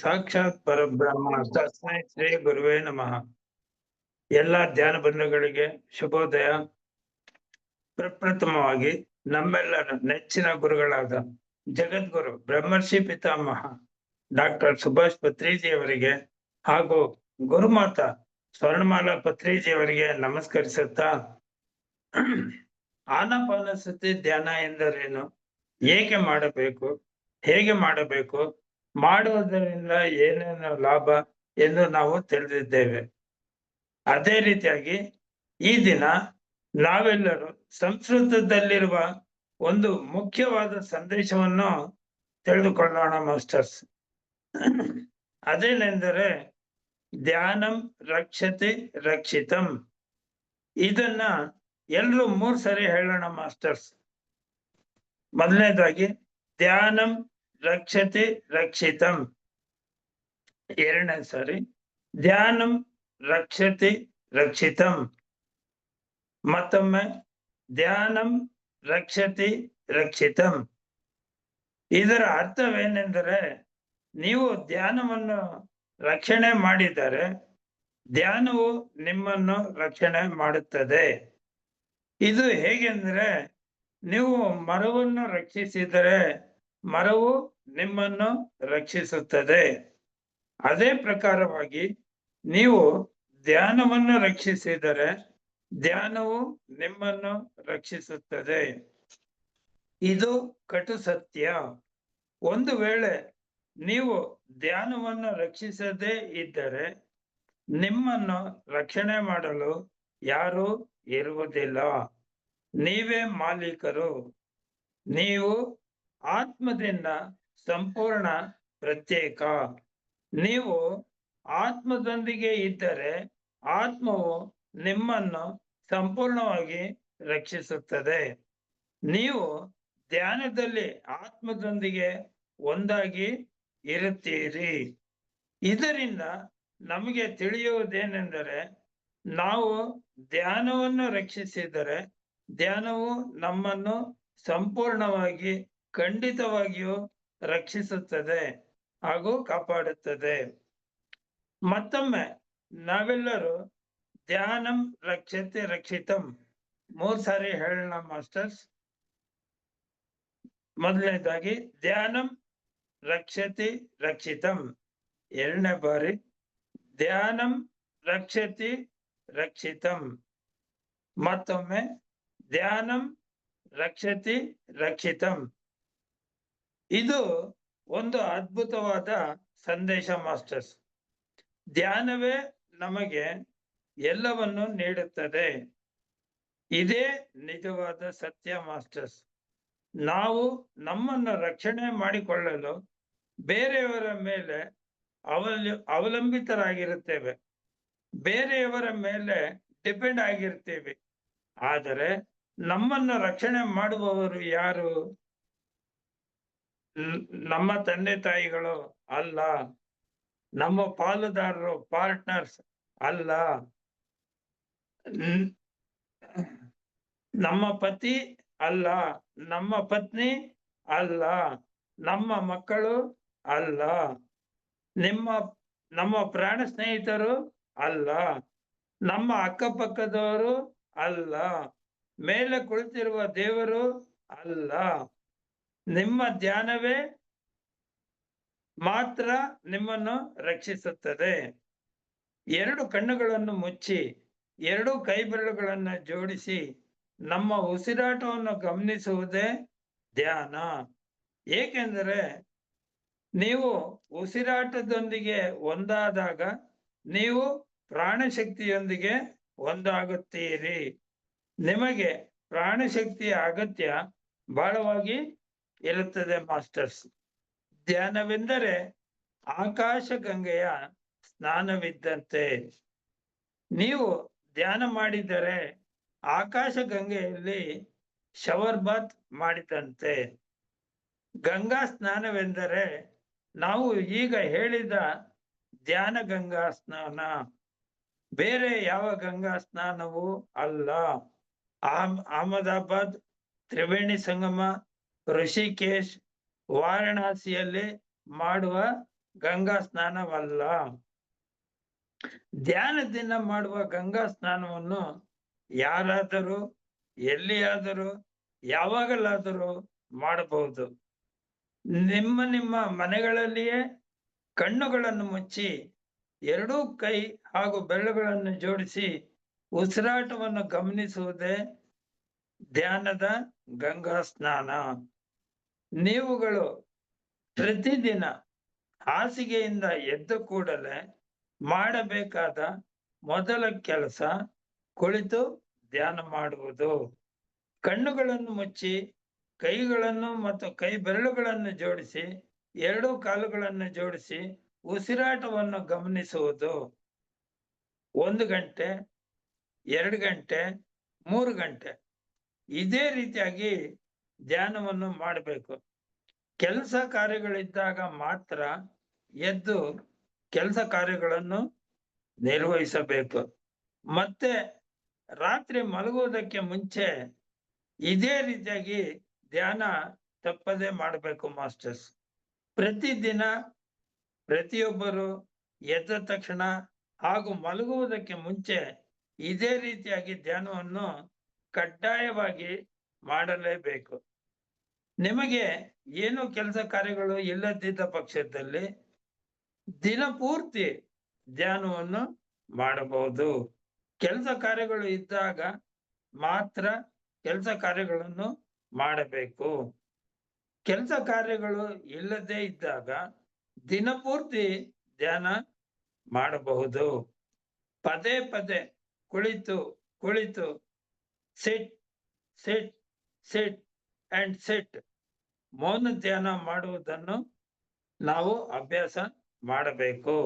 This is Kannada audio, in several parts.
ಸಾಕ್ಷಾತ್ ಪರಬ್ರಹ್ಮ ತಸ್ಮೈ ಶ್ರೀ ಗುರುವೇ ನಮಃ. ಎಲ್ಲ ಧ್ಯಾನ ಬಂಧುಗಳಿಗೆ ಶುಭೋದಯ. ಪ್ರಪ್ರಥಮವಾಗಿ ನಮ್ಮೆಲ್ಲರ ನೆಚ್ಚಿನ ಗುರುಗಳಾದ ಜಗದ್ಗುರು ಬ್ರಹ್ಮರ್ಷಿ ಪಿತಾಮಹ ಡಾಕ್ಟರ್ ಸುಭಾಷ್ ಪತ್ರಿಜಿಯವರಿಗೆ ಹಾಗೂ ಗುರುಮಾತಾ ಸ್ವರ್ಣಮಾಲಾ ಪತ್ರಿಜಿಯವರಿಗೆ ನಮಸ್ಕರಿಸುತ್ತಾ, ಆನಾಪಾನಸತಿ ಧ್ಯಾನ ಎಂದರೇನು, ಏಕೆ ಮಾಡಬೇಕು, ಹೇಗೆ ಮಾಡಬೇಕು, ಮಾಡುವುದರಿಂದ ಏನೇನು ಲಾಭ ಎಂದು ನಾವು ತಿಳಿದಿದ್ದೇವೆ. ಅದೇ ರೀತಿಯಾಗಿ ಈ ದಿನ ನಾವೆಲ್ಲರೂ ಸಂಸ್ಕೃತದಲ್ಲಿರುವ ಒಂದು ಮುಖ್ಯವಾದ ಸಂದೇಶವನ್ನು ತಿಳಿದುಕೊಳ್ಳೋಣ ಮಾಸ್ಟರ್ಸ್. ಅದೇನೆಂದರೆ ಧ್ಯಾನಂ ರಕ್ಷತೆ ರಕ್ಷಿತಂ. ಇದನ್ನ ಎಲ್ರು 3 ಸರಿ ಹೇಳೋಣ ಮಾಸ್ಟರ್ಸ್. ಮೊದಲನೇದಾಗಿ ಧ್ಯಾನಂ ರಕ್ಷತೆ ರಕ್ಷಿತಂ. 2ನೇ ಸಾರಿ ಧ್ಯಾನಂ ರಕ್ಷತೆ ರಕ್ಷಿತಂ. ಮತ್ತೊಮ್ಮೆ ಧ್ಯಾನಂ ರಕ್ಷತೆ ರಕ್ಷಿತಂ. ಇದರ ಅರ್ಥವೇನೆಂದರೆ, ನೀವು ಧ್ಯಾನವನ್ನು ರಕ್ಷಣೆ ಮಾಡಿದರೆ ಧ್ಯಾನವು ನಿಮ್ಮನ್ನು ರಕ್ಷಣೆ ಮಾಡುತ್ತದೆ. ಇದು ಹೇಗೆಂದ್ರೆ, ನೀವು ಮರವನ್ನು ರಕ್ಷಿಸಿದರೆ ಮರವು ನಿಮ್ಮನ್ನು ರಕ್ಷಿಸುತ್ತದೆ. ಅದೇ ಪ್ರಕಾರವಾಗಿ ನೀವು ಧ್ಯಾನವನ್ನು ರಕ್ಷಿಸಿದರೆ ಧ್ಯಾನವು ನಿಮ್ಮನ್ನು ರಕ್ಷಿಸುತ್ತದೆ. ಇದು ಕಟು ಸತ್ಯ. ಒಂದು ವೇಳೆ ನೀವು ಧ್ಯಾನವನ್ನು ರಕ್ಷಿಸದೇ ಇದ್ದರೆ ನಿಮ್ಮನ್ನು ರಕ್ಷಣೆ ಮಾಡಲು ಯಾರೂ ಇರುವುದಿಲ್ಲ. ನೀವೇ ಮಾಲೀಕರು. ನೀವು ಆತ್ಮದಿಂದ ಸಂಪೂರ್ಣ ಪ್ರತ್ಯೇಕ. ನೀವು ಆತ್ಮದೊಂದಿಗೆ ಇದ್ದರೆ ಆತ್ಮವು ನಿಮ್ಮನ್ನು ಸಂಪೂರ್ಣವಾಗಿ ರಕ್ಷಿಸುತ್ತದೆ. ನೀವು ಧ್ಯಾನದಲ್ಲಿ ಆತ್ಮದೊಂದಿಗೆ ಒಂದಾಗಿ ಇರುತ್ತೀರಿ. ಇದರಿಂದ ನಮಗೆ ತಿಳಿಯುವುದೇನೆಂದರೆ, ನಾವು ಧ್ಯಾನವನ್ನು ರಕ್ಷಿಸಿದರೆ ಧ್ಯಾನವು ನಮ್ಮನ್ನು ಸಂಪೂರ್ಣವಾಗಿ ಖಂಡಿತವಾಗಿಯೂ ರಕ್ಷಿಸುತ್ತದೆ ಹಾಗೂ ಕಾಪಾಡುತ್ತದೆ. ಮತ್ತೊಮ್ಮೆ ನಾವೆಲ್ಲರೂ ಧ್ಯಾನಂ ರಕ್ಷತೆ ರಕ್ಷಿತಂ 3 ಸಾರಿ ಹೇಳೋಣ ಮಾಸ್ಟರ್ಸ್. ಮೊದಲನೇದಾಗಿ ಧ್ಯಾನಂ ರಕ್ಷತೆ ರಕ್ಷಿತಂ. 2ನೇ ಬಾರಿ ಧ್ಯಾನಂ ರಕ್ಷತೆ ರಕ್ಷಿತಂ. ಮತ್ತೊಮ್ಮೆ ಧ್ಯಾನಂ ರಕ್ಷತೆ ರಕ್ಷಿತಂ. ಇದು ಒಂದು ಅದ್ಭುತವಾದ ಸಂದೇಶ ಮಾಸ್ಟರ್ಸ್. ಧ್ಯಾನವೇ ನಮಗೆ ಎಲ್ಲವನ್ನು ನೀಡುತ್ತದೆ. ಇದೇ ನಿಜವಾದ ಸತ್ಯ ಮಾಸ್ಟರ್ಸ್. ನಾವು ನಮ್ಮನ್ನು ರಕ್ಷಣೆ ಮಾಡಿಕೊಳ್ಳಲು ಬೇರೆಯವರ ಮೇಲೆ ಅವಲಂಬಿತರಾಗಿರುತ್ತೇವೆ, ಬೇರೆಯವರ ಮೇಲೆ ಡಿಪೆಂಡ್ ಆಗಿರ್ತೀವಿ. ಆದರೆ ನಮ್ಮನ್ನು ರಕ್ಷಣೆ ಮಾಡುವವರು ಯಾರು? ನಮ್ಮ ತಂದೆ ತಾಯಿಗಳು ಅಲ್ಲ, ನಮ್ಮ ಪಾಲುದಾರರು ಪಾರ್ಟ್ನರ್ಸ್ ಅಲ್ಲ, ನಮ್ಮ ಪತಿ ಅಲ್ಲ, ನಮ್ಮ ಪತ್ನಿ ಅಲ್ಲ, ನಮ್ಮ ಮಕ್ಕಳು ಅಲ್ಲ, ನಮ್ಮ ಪ್ರಾಣ ಸ್ನೇಹಿತರು ಅಲ್ಲ, ನಮ್ಮ ಅಕ್ಕಪಕ್ಕದವರು ಅಲ್ಲ, ಮೇಲೆ ಕುಳಿತಿರುವ ದೇವರು ಅಲ್ಲ. ನಿಮ್ಮ ಧ್ಯಾನವೇ ಮಾತ್ರ ನಿಮ್ಮನ್ನು ರಕ್ಷಿಸುತ್ತದೆ. 2 ಕಣ್ಣುಗಳನ್ನು ಮುಚ್ಚಿ 2 ಕೈ ಬೆರಳುಗಳನ್ನು ಜೋಡಿಸಿ ನಮ್ಮ ಉಸಿರಾಟವನ್ನು ಗಮನಿಸುವುದೇ ಧ್ಯಾನ. ಏಕೆಂದರೆ ನೀವು ಉಸಿರಾಟದೊಂದಿಗೆ ಒಂದಾದಾಗ ನೀವು ಪ್ರಾಣಶಕ್ತಿಯೊಂದಿಗೆ ಒಂದಾಗುತ್ತೀರಿ. ನಿಮಗೆ ಪ್ರಾಣಶಕ್ತಿಯ ಅಗತ್ಯ ಬಹಳವಾಗಿ ಇರುತ್ತದೆ ಮಾಸ್ಟರ್ಸ್. ಧ್ಯಾನವೆಂದರೆ ಆಕಾಶ ಗಂಗೆಯ ಸ್ನಾನವಿದ್ದಂತೆ. ನೀವು ಧ್ಯಾನ ಮಾಡಿದರೆ ಆಕಾಶ ಗಂಗೆಯಲ್ಲಿ ಶವರ್ ಬಾತ್ ಮಾಡಿದಂತೆ. ಗಂಗಾ ಸ್ನಾನವೆಂದರೆ ನಾವು ಈಗ ಹೇಳಿದ ಧ್ಯಾನ ಗಂಗಾ ಸ್ನಾನ, ಬೇರೆ ಯಾವ ಗಂಗಾ ಸ್ನಾನವೂ ಅಲ್ಲ. ಅಹಮದಾಬಾದ್, ತ್ರಿವೇಣಿ ಸಂಗಮ, ಋಷಿಕೇಶ್, ವಾರಣಾಸಿಯಲ್ಲಿ ಮಾಡುವ ಗಂಗಾ ಸ್ನಾನವಲ್ಲ. ಧ್ಯಾನದಿಂದ ಮಾಡುವ ಗಂಗಾ ಸ್ನಾನವನ್ನು ಯಾರಾದರೂ ಎಲ್ಲಿಯಾದರೂ ಯಾವಾಗಲಾದರೂ ಮಾಡಬಹುದು. ನಿಮ್ಮ ಮನೆಗಳಲ್ಲಿಯೇ ಕಣ್ಣುಗಳನ್ನು ಮುಚ್ಚಿ ಎರಡೂ ಕೈ ಹಾಗೂ ಬೆರಳುಗಳನ್ನು ಜೋಡಿಸಿ ಉಸಿರಾಟವನ್ನು ಗಮನಿಸುವುದೇ ಧ್ಯಾನದ ಗಂಗಾ ಸ್ನಾನ. ನೀವುಗಳು ಪ್ರತಿದಿನ ಹಾಸಿಗೆಯಿಂದ ಎದ್ದ ಕೂಡಲೇ ಮಾಡಬೇಕಾದ ಮೊದಲ ಕೆಲಸ ಕುಳಿತು ಧ್ಯಾನ ಮಾಡುವುದು. ಕಣ್ಣುಗಳನ್ನು ಮುಚ್ಚಿ ಕೈಗಳನ್ನು ಮತ್ತು ಕೈ ಬೆರಳುಗಳನ್ನು ಜೋಡಿಸಿ ಎರಡೂ ಕಾಲುಗಳನ್ನು ಜೋಡಿಸಿ ಉಸಿರಾಟವನ್ನು ಗಮನಿಸುವುದು. 1 ಗಂಟೆ, 2 ಗಂಟೆ, 3 ಗಂಟೆ ಇದೇ ರೀತಿಯಾಗಿ ಧ್ಯಾನವನ್ನು ಮಾಡಬೇಕು. ಕೆಲಸ ಕಾರ್ಯಗಳಿದ್ದಾಗ ಮಾತ್ರ ಎದ್ದು ಕೆಲಸ ಕಾರ್ಯಗಳನ್ನು ನಿರ್ವಹಿಸಬೇಕು. ಮತ್ತೆ ರಾತ್ರಿ ಮಲಗುವುದಕ್ಕೆ ಮುಂಚೆ ಇದೇ ರೀತಿಯಾಗಿ ಧ್ಯಾನ ತಪ್ಪದೆ ಮಾಡಬೇಕು ಮಾಸ್ಟರ್ಸ್. ಪ್ರತಿದಿನ ಪ್ರತಿಯೊಬ್ಬರು ಎದ್ದ ತಕ್ಷಣ ಹಾಗೂ ಮಲಗುವುದಕ್ಕೆ ಮುಂಚೆ ಇದೇ ರೀತಿಯಾಗಿ ಧ್ಯಾನವನ್ನು ಕಡ್ಡಾಯವಾಗಿ ಮಾಡಲೇಬೇಕು. ನಿಮಗೆ ಏನು ಕೆಲಸ ಕಾರ್ಯಗಳು ಇಲ್ಲದಿದ್ದ ಪಕ್ಷದಲ್ಲಿ ದಿನಪೂರ್ತಿ ಧ್ಯಾನವನ್ನು ಮಾಡಬಹುದು. ಕೆಲಸ ಕಾರ್ಯಗಳು ಇದ್ದಾಗ ಮಾತ್ರ ಕೆಲಸ ಕಾರ್ಯಗಳನ್ನು ಮಾಡಬೇಕು. ಕೆಲಸ ಕಾರ್ಯಗಳು ಇಲ್ಲದೆ ಇದ್ದಾಗ ದಿನಪೂರ್ತಿ ಧ್ಯಾನ ಮಾಡಬಹುದು. ಪದೇ ಪದೇ ಕುಳಿತು ಕುಳಿತು ಸಿಟ್ ಸಿಟ್ ಸಿಟ್ ಅಂಡ್ ಸಿಟ್ ಮೌನ ಧ್ಯಾನ ಮಾಡುವುದನ್ನು ನಾವು ಅಭ್ಯಾಸ ಮಾಡಬೇಕು.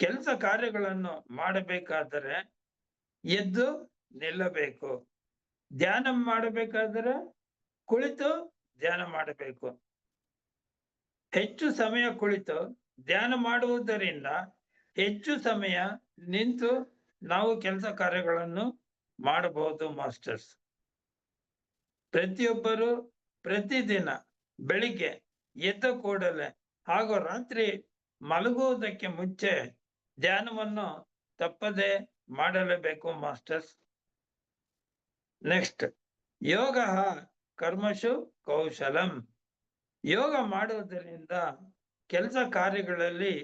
ಕೆಲಸ ಕಾರ್ಯಗಳನ್ನು ಮಾಡಬೇಕಾದರೆ ಎದ್ದು ನಿಲ್ಲಬೇಕು. ಧ್ಯಾನ ಮಾಡಬೇಕಾದರೆ ಕುಳಿತು ಧ್ಯಾನ ಮಾಡಬೇಕು. ಹೆಚ್ಚು ಸಮಯ ಕುಳಿತು ಧ್ಯಾನ ಮಾಡುವುದರಿಂದ ಹೆಚ್ಚು ಸಮಯ ನಿಂತು ನಾವು ಕೆಲಸ ಕಾರ್ಯಗಳನ್ನು ಮಾಡಬಹುದು ಮಾಸ್ಟರ್ಸ್. ಪ್ರತಿಯೊಬ್ಬರು ಪ್ರತಿದಿನ ಬೆಳಿಗ್ಗೆ ಎದ್ದ ಕೂಡಲೇ ಹಾಗೂ ರಾತ್ರಿ ಮಲಗುವುದಕ್ಕೆ ಮುಂಚೆ ಧ್ಯಾನವನ್ನು ತಪ್ಪದೆ ಮಾಡಲೇಬೇಕು ಮಾಸ್ಟರ್ಸ್. ನೆಕ್ಸ್ಟ್, ಯೋಗ ಕರ್ಮಶು ಕೌಶಲಂ. ಯೋಗ ಮಾಡುವುದರಿಂದ ಕೆಲಸ ಕಾರ್ಯಗಳಲ್ಲಿ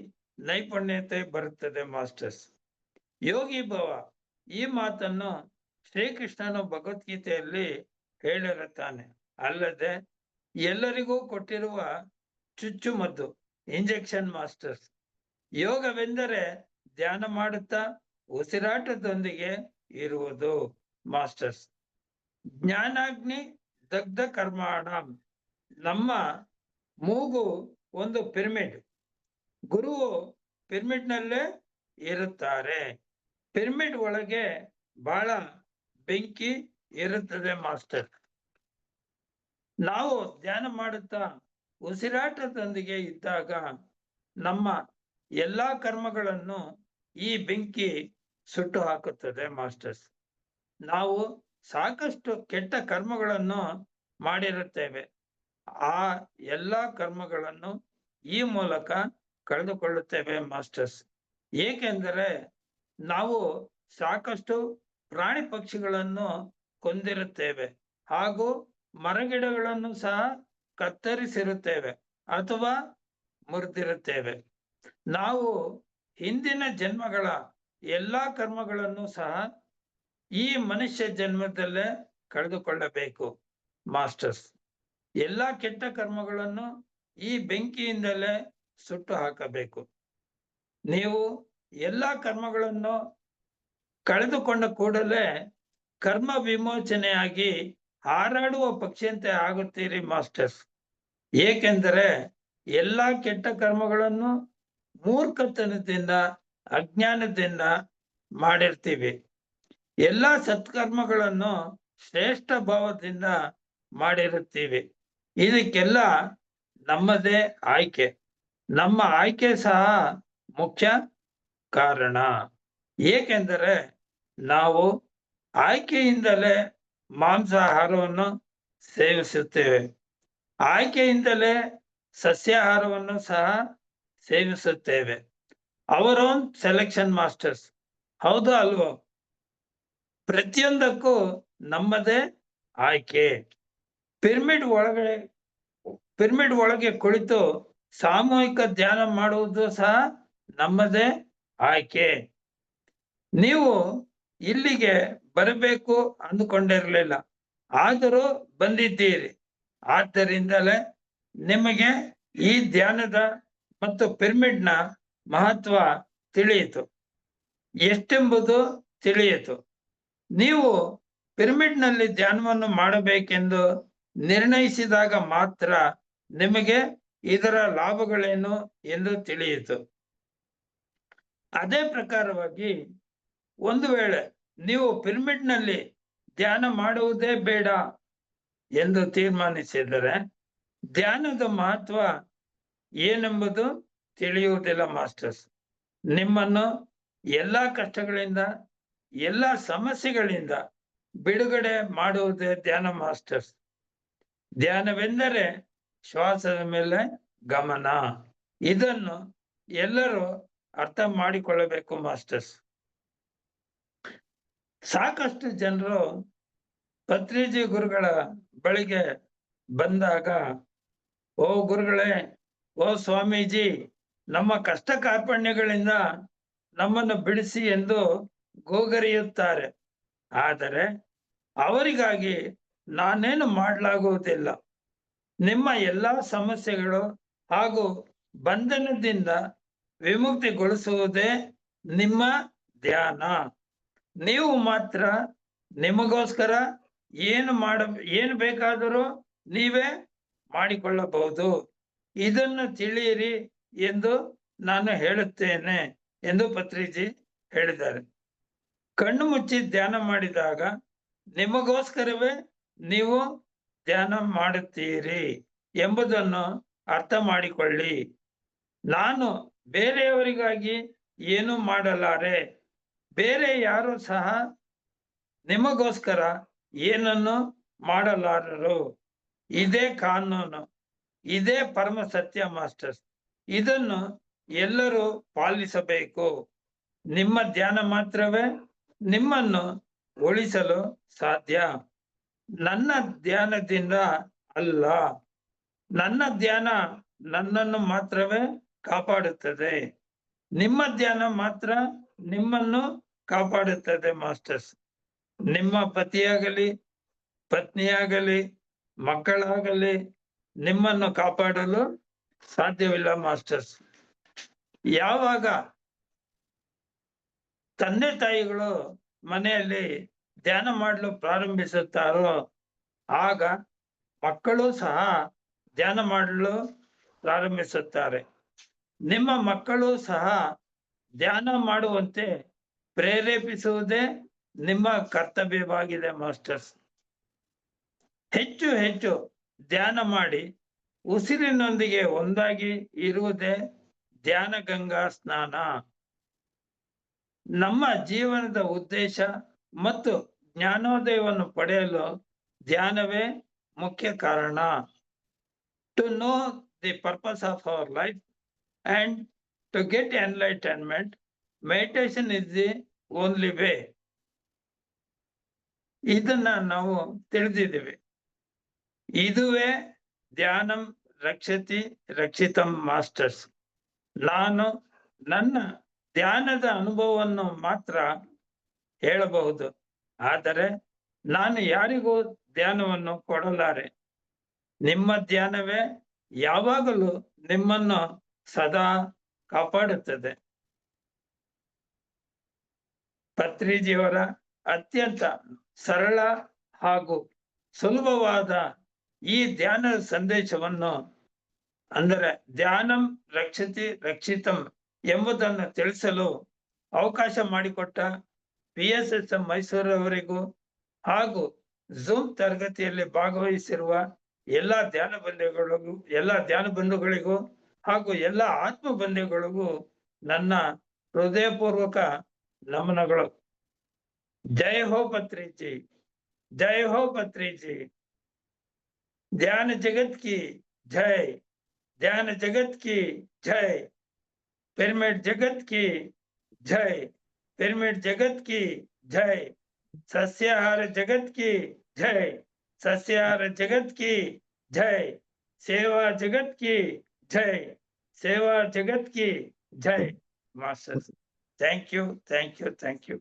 ನೈಪುಣ್ಯತೆ ಬರುತ್ತದೆ ಮಾಸ್ಟರ್ಸ್. ಯೋಗಿ ಭವ ಈ ಮಾತನ್ನು ಶ್ರೀಕೃಷ್ಣನು ಭಗವದ್ಗೀತೆಯಲ್ಲಿ ಹೇಳಿರುತ್ತಾನೆ. ಅಲ್ಲದೆ ಎಲ್ಲರಿಗೂ ಕೊಟ್ಟಿರುವ ಚುಚ್ಚುಮದ್ದು ಇಂಜೆಕ್ಷನ್ ಮಾಸ್ಟರ್ಸ್. ಯೋಗವೆಂದರೆ ಧ್ಯಾನ ಮಾಡುತ್ತಾ ಉಸಿರಾಟದೊಂದಿಗೆ ಇರುವುದು ಮಾಸ್ಟರ್ಸ್. ಜ್ಞಾನಾಗ್ನಿ ದಗ್ಧ ಕರ್ಮಾಣ. ನಮ್ಮ ಮೂಗು ಒಂದು ಪಿರಮಿಡ್. ಗುರುವು ಪಿರಮಿಡ್ ನಲ್ಲೇ ಇರುತ್ತಾರೆ. ಪಿರಮಿಡ್ ಒಳಗೆ ಬಹಳ ಬೆಂಕಿ ಇರುತ್ತದೆ ಮಾಸ್ಟರ್. ನಾವು ಧ್ಯಾನ ಮಾಡುತ್ತಾ ಉಸಿರಾಟದೊಂದಿಗೆ ಇದ್ದಾಗ ನಮ್ಮ ಎಲ್ಲಾ ಕರ್ಮಗಳನ್ನು ಈ ಬೆಂಕಿ ಸುಟ್ಟು ಹಾಕುತ್ತದೆ ಮಾಸ್ಟರ್ಸ್. ನಾವು ಸಾಕಷ್ಟು ಕೆಟ್ಟ ಕರ್ಮಗಳನ್ನು ಮಾಡಿರುತ್ತೇವೆ. ಆ ಎಲ್ಲಾ ಕರ್ಮಗಳನ್ನು ಈ ಮೂಲಕ ಕಳೆದುಕೊಳ್ಳುತ್ತೇವೆ ಮಾಸ್ಟರ್ಸ್. ಏಕೆಂದರೆ ನಾವು ಸಾಕಷ್ಟು ಪ್ರಾಣಿ ಪಕ್ಷಿಗಳನ್ನು ಕೊಂದಿರುತ್ತೇವೆ ಹಾಗೂ ಮರಗಿಡಗಳನ್ನು ಸಹ ಕತ್ತರಿಸಿರುತ್ತೇವೆ ಅಥವಾ ಮುರಿದಿರುತ್ತೇವೆ. ನಾವು ಹಿಂದಿನ ಜನ್ಮಗಳ ಎಲ್ಲಾ ಕರ್ಮಗಳನ್ನು ಸಹ ಈ ಮನುಷ್ಯ ಜನ್ಮದಲ್ಲೇ ಕಳೆದುಕೊಳ್ಳಬೇಕು ಮಾಸ್ಟರ್ಸ್. ಎಲ್ಲಾ ಕೆಟ್ಟ ಕರ್ಮಗಳನ್ನು ಈ ಬೆಂಕಿಯಿಂದಲೇ ಸುಟ್ಟು ಹಾಕಬೇಕು. ನೀವು ಎಲ್ಲಾ ಕರ್ಮಗಳನ್ನು ಕಳೆದುಕೊಂಡ ಕೂಡಲೇ ಕರ್ಮ ವಿಮೋಚನೆಯಾಗಿ ಹಾರಾಡುವ ಪಕ್ಷಿಯಂತೆ ಆಗುತ್ತೀರಿ ಮಾಸ್ಟರ್ಸ್. ಏಕೆಂದರೆ ಎಲ್ಲಾ ಕೆಟ್ಟ ಕರ್ಮಗಳನ್ನು ಮೂರ್ಖತನದಿಂದ ಅಜ್ಞಾನದಿಂದ ಮಾಡಿರ್ತೀವಿ. ಎಲ್ಲಾ ಸತ್ಕರ್ಮಗಳನ್ನು ಶ್ರೇಷ್ಠ ಭಾವದಿಂದ ಮಾಡಿರುತ್ತೀವಿ. ಇದಕ್ಕೆಲ್ಲ ನಮ್ಮದೇ ಆಯ್ಕೆ. ನಮ್ಮ ಆಯ್ಕೆ ಸಹ ಮುಖ್ಯ ಕಾರಣ. ಏಕೆಂದರೆ ನಾವು ಆಯ್ಕೆಯಿಂದಲೇ ಮಾಂಸಾಹಾರವನ್ನು ಸೇವಿಸುತ್ತೇವೆ. ಆಯ್ಕೆಯಿಂದಲೇ ಸಸ್ಯಾಹಾರವನ್ನು ಸಹ ಸೇವಿಸುತ್ತೇವೆ. Our own selection masters. ಹೌದಾ ಅಲ್ವೋ? ಪ್ರತಿಯೊಂದಕ್ಕೂ ನಮ್ಮದೇ ಆಯ್ಕೆ. ಪಿರಮಿಡ್ ಒಳಗೆ ಕುಳಿತು ಸಾಮೂಹಿಕ ಧ್ಯಾನ ಮಾಡುವುದು ಸಹ ನಮ್ಮದೇ ಆಯ್ಕೆ. ನೀವು ಇಲ್ಲಿಗೆ ಬರಬೇಕು ಅಂದುಕೊಂಡಿರಲಿಲ್ಲ, ಆದರೂ ಬಂದಿದ್ದೀರಿ. ಆದ್ದರಿಂದಲೇ ನಿಮಗೆ ಈ ಧ್ಯಾನದ ಮತ್ತು ಪಿರಮಿಡ್ನ ಮಹತ್ವ ತಿಳಿಯಿತು, ಎಷ್ಟೆಂಬುದು ತಿಳಿಯಿತು. ನೀವು ಪಿರಮಿಡ್ನಲ್ಲಿ ಧ್ಯಾನವನ್ನು ಮಾಡಬೇಕೆಂದು ನಿರ್ಣಯಿಸಿದಾಗ ಮಾತ್ರ ನಿಮಗೆ ಇದರ ಲಾಭಗಳೇನು ಎಂದು ತಿಳಿಯಿತು. ಅದೇ ಪ್ರಕಾರವಾಗಿ ಒಂದು ವೇಳೆ ನೀವು ಪಿರಮಿಡ್ನಲ್ಲಿ ಧ್ಯಾನ ಮಾಡುವುದೇ ಬೇಡ ಎಂದು ತೀರ್ಮಾನಿಸಿದರೆ ಧ್ಯಾನದ ಮಹತ್ವ ಏನೆಂಬುದು ತಿಳಿಯುವುದಿಲ್ಲ ಮಾಸ್ಟರ್ಸ್. ನಿಮ್ಮನ್ನು ಎಲ್ಲಾ ಕಷ್ಟಗಳಿಂದ, ಎಲ್ಲಾ ಸಮಸ್ಯೆಗಳಿಂದ ಬಿಡುಗಡೆ ಮಾಡುವುದೇ ಧ್ಯಾನ ಮಾಸ್ಟರ್ಸ್. ಧ್ಯಾನವೆಂದರೆ ಶ್ವಾಸದ ಮೇಲೆ ಗಮನ. ಇದನ್ನು ಎಲ್ಲರೂ ಅರ್ಥ ಮಾಡಿಕೊಳ್ಳಬೇಕು ಮಾಸ್ಟರ್ಸ್. ಸಾಕಷ್ಟು ಜನರು ಪತ್ರಿಜಿ ಗುರುಗಳ ಬಳಿಗೆ ಬಂದಾಗ, ಓ ಗುರುಗಳೇ, ಓ ಸ್ವಾಮೀಜಿ, ನಮ್ಮ ಕಷ್ಟ ಕಾರ್ಪಣ್ಯಗಳಿಂದ ನಮ್ಮನ್ನು ಬಿಡಿಸಿ ಎಂದು ಗೋಗರಿಯುತ್ತಾರೆ. ಆದರೆ ಅವರಿಗಾಗಿ ನಾನೇನು ಮಾಡಲಾಗುವುದಿಲ್ಲ. ನಿಮ್ಮ ಎಲ್ಲಾ ಸಮಸ್ಯೆಗಳು ಹಾಗೂ ಬಂಧನದಿಂದ ವಿಮುಕ್ತಿಗೊಳಿಸುವುದೇ ನಿಮ್ಮ ಧ್ಯಾನ. ನೀವು ಮಾತ್ರ ನಿಮಗೋಸ್ಕರ ಏನು ಬೇಕಾದರೂ ನೀವೇ ಮಾಡಿಕೊಳ್ಳಬಹುದು. ಇದನ್ನು ತಿಳಿಯಿರಿ ಎಂದು ನಾನು ಹೇಳುತ್ತೇನೆ ಎಂದು ಪತ್ರಿಜಿ ಹೇಳಿದ್ದಾರೆ. ಕಣ್ಣು ಮುಚ್ಚಿ ಧ್ಯಾನ ಮಾಡಿದಾಗ ನಿಮಗೋಸ್ಕರವೇ ನೀವು ಧ್ಯಾನ ಮಾಡುತ್ತೀರಿ ಎಂಬುದನ್ನು ಅರ್ಥ ಮಾಡಿಕೊಳ್ಳಿ. ನಾನು ಬೇರೆಯವರಿಗಾಗಿ ಏನು ಮಾಡಲಾರೆ, ಬೇರೆ ಯಾರು ಸಹ ನಿಮಗೋಸ್ಕರ ಏನನ್ನು ಮಾಡಲಾರರು. ಇದೇ ಕಾನೂನು, ಇದೇ ಪರಮ ಸತ್ಯ ಮಾಸ್ಟರ್ಸ್. ಇದನ್ನು ಎಲ್ಲರೂ ಪಾಲಿಸಬೇಕು. ನಿಮ್ಮ ಧ್ಯಾನ ಮಾತ್ರವೇ ನಿಮ್ಮನ್ನು ಉಳಿಸಲು ಸಾಧ್ಯ, ನನ್ನ ಧ್ಯಾನದಿಂದ ಅಲ್ಲ. ನನ್ನ ಧ್ಯಾನ ನನ್ನನ್ನು ಮಾತ್ರವೇ ಕಾಪಾಡುತ್ತದೆ. ನಿಮ್ಮ ಧ್ಯಾನ ಮಾತ್ರ ನಿಮ್ಮನ್ನು ಕಾಪಾಡುತ್ತದೆ ಮಾಸ್ಟರ್ಸ್. ನಿಮ್ಮ ಪತಿಯಾಗಲಿ, ಪತ್ನಿಯಾಗಲಿ, ಮಕ್ಕಳಾಗಲಿ ನಿಮ್ಮನ್ನು ಕಾಪಾಡಲು ಸಾಧ್ಯವಿಲ್ಲ ಮಾಸ್ಟರ್ಸ್. ಯಾವಾಗ ತಂದೆ ತಾಯಿಗಳು ಮನೆಯಲ್ಲಿ ಧ್ಯಾನ ಮಾಡಲು ಪ್ರಾರಂಭಿಸುತ್ತಾರೋ ಆಗ ಮಕ್ಕಳು ಸಹ ಧ್ಯಾನ ಮಾಡಲು ಪ್ರಾರಂಭಿಸುತ್ತಾರೆ. ನಿಮ್ಮ ಮಕ್ಕಳು ಸಹ ಧ್ಯಾನ ಮಾಡುವಂತೆ ಪ್ರೇರೇಪಿಸುವುದೇ ನಿಮ್ಮ ಕರ್ತವ್ಯವಾಗಿದೆ ಮಾಸ್ಟರ್ಸ್. ಹೆಚ್ಚು ಹೆಚ್ಚು ಧ್ಯಾನ ಮಾಡಿ ಉಸಿರಿನೊಂದಿಗೆ ಒಂದಾಗಿ ಇರುವುದೇ ಧ್ಯಾನ ಗಂಗಾ ಸ್ನಾನ. ನಮ್ಮ ಜೀವನದ ಉದ್ದೇಶ ಮತ್ತು ಜ್ಞಾನೋದಯವನ್ನು ಪಡೆಯಲು ಧ್ಯಾನವೇ ಮುಖ್ಯ ಕಾರಣ. To know the purpose of our life and to get enlightenment, meditation is the only way. ಇದನ್ನ ನಾವು ತಿಳಿದಿದ್ದೇವೆ. ಇದುವೇ ಧ್ಯಾನಂ ರಕ್ಷತಿ ರಕ್ಷಿತಂ ಮಾಸ್ಟರ್ಸ್. ನಾನು ನನ್ನ ಧ್ಯಾನದ ಅನುಭವವನ್ನು ಮಾತ್ರ ಹೇಳಬಹುದು, ಆದರೆ ನಾನು ಯಾರಿಗೂ ಧ್ಯಾನವನ್ನು ಕೊಡಲಾರೆ. ನಿಮ್ಮ ಧ್ಯಾನವೇ ಯಾವಾಗಲೂ ನಿಮ್ಮನ್ನು ಸದಾ ಕಾಪಾಡುತ್ತದೆ. ಪತ್ರಿಜಿಯವರ ಅತ್ಯಂತ ಸರಳ ಹಾಗೂ ಸುಲಭವಾದ ಈ ಧ್ಯಾನದ ಸಂದೇಶವನ್ನು, ಅಂದರೆ ಧ್ಯಾನಂ ರಕ್ಷತಿ ರಕ್ಷಿತಂ ಎಂಬುದನ್ನು ತಿಳಿಸಲು ಅವಕಾಶ ಮಾಡಿಕೊಟ್ಟ PSSM ಮೈಸೂರವರಿಗೂ ಹಾಗೂ ಝೂಮ್ ತರಗತಿಯಲ್ಲಿ ಭಾಗವಹಿಸಿರುವ ಎಲ್ಲ ಧ್ಯಾನ ಬಂಧುಗಳಿಗೂ ಹಾಗೂ ಎಲ್ಲ ಆತ್ಮ ಬಂಧುಗಳಿಗೂ ನನ್ನ ಹೃದಯಪೂರ್ವಕ ನಮನಗಳು. ಜೈ ಹೋ ಪತ್ರಿಜಿ, ಜೈ ಹೋ ಪತ್ರಿಜಿ. ಧ್ಯಾನ ಜಗತ್ ಕಿ ಜೈ, ಧ್ಯಾನ ಜಗತ್ ಕಿ ಜೈ. पिरामिड जगत की जय, पिरामिड जगत की जय, सस्याहार जगत की जय, सस्याहार जगत की जय, सेवा जगत की जय, सेवा जगत की जय। Masters, thank you, thank you, thank you.